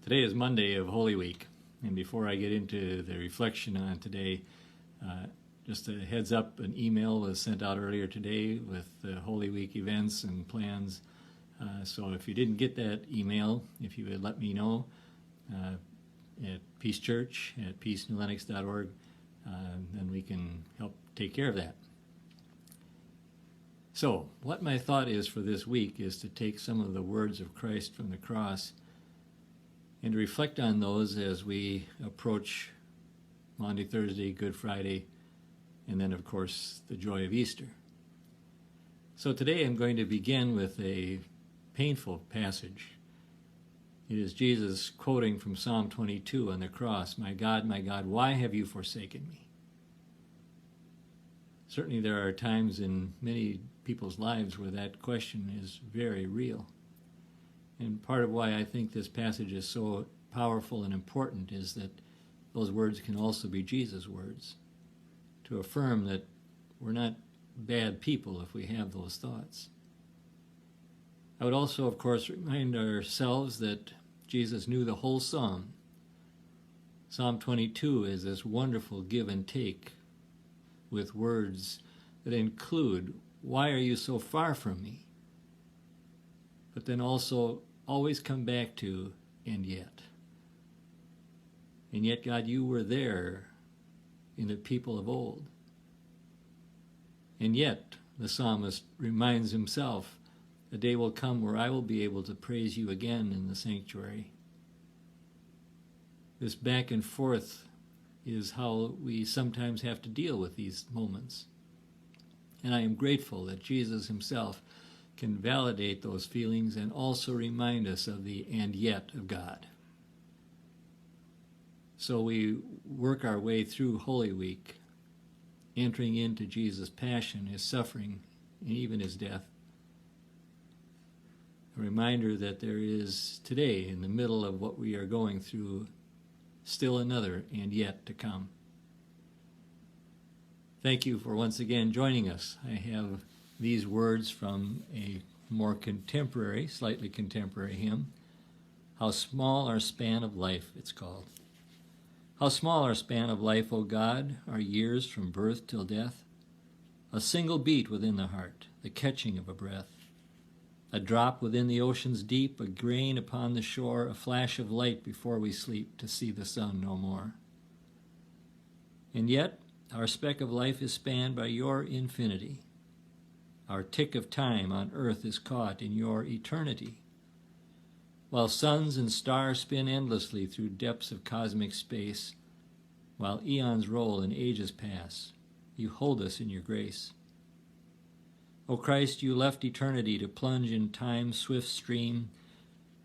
Today is Monday of Holy Week, and before I get into the reflection on today, just a heads up, an email was sent out earlier today with the Holy Week events and plans. So if you didn't get that email, if you would let me know at Peace Church at peacenewlenox.org, then we can help take care of that. So what my thought is for this week is to take some of the words of Christ from the cross and to reflect on those as we approach Maundy, Thursday, Good Friday, and then, of course, the joy of Easter. So today I'm going to begin with a painful passage. It is Jesus quoting from Psalm 22 on the cross, my God, why have you forsaken me?" Certainly there are times in many people's lives where that question is very real. And part of why I think this passage is so powerful and important is that those words can also be Jesus' words, to affirm that we're not bad people if we have those thoughts. I would also, of course, remind ourselves that Jesus knew the whole psalm. Psalm 22 is this wonderful give and take with words that include, "Why are you so far from me?" But then also always come back to, "And yet." And yet, God, you were there in the people of old. And yet, the psalmist reminds himself, a day will come where I will be able to praise you again in the sanctuary. This back and forth is how we sometimes have to deal with these moments. And I am grateful that Jesus himself can validate those feelings and also remind us of the "and yet" of God. So we work our way through Holy Week, entering into Jesus' passion, his suffering, and even his death. A reminder that there is today, in the middle of what we are going through, still another "and yet" to come. Thank you for once again joining us. I have these words from a more contemporary, slightly contemporary hymn, "How Small Our Span of Life," it's called. How small our span of life, O God, our years from birth till death. A single beat within the heart, the catching of a breath. A drop within the ocean's deep, a grain upon the shore, a flash of light before we sleep to see the sun no more. And yet, our speck of life is spanned by your infinity. Our tick of time on earth is caught in your eternity. While suns and stars spin endlessly through depths of cosmic space, while eons roll and ages pass, you hold us in your grace. O Christ, you left eternity to plunge in time's swift stream,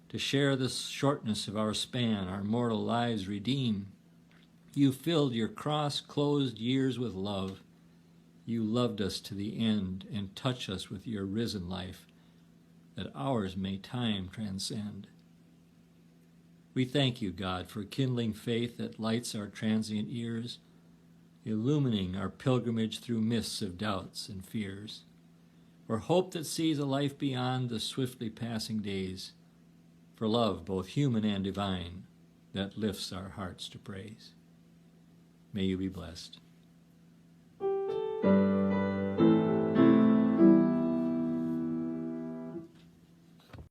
to share the shortness of our span, our mortal lives redeem. You filled your cross-closed years with love. You loved us to the end and touch us with your risen life, that ours may time transcend. We thank you, God, for kindling faith that lights our transient ears, illumining our pilgrimage through mists of doubts and fears, for hope that sees a life beyond the swiftly passing days, for love both human and divine that lifts our hearts to praise. May you be blessed.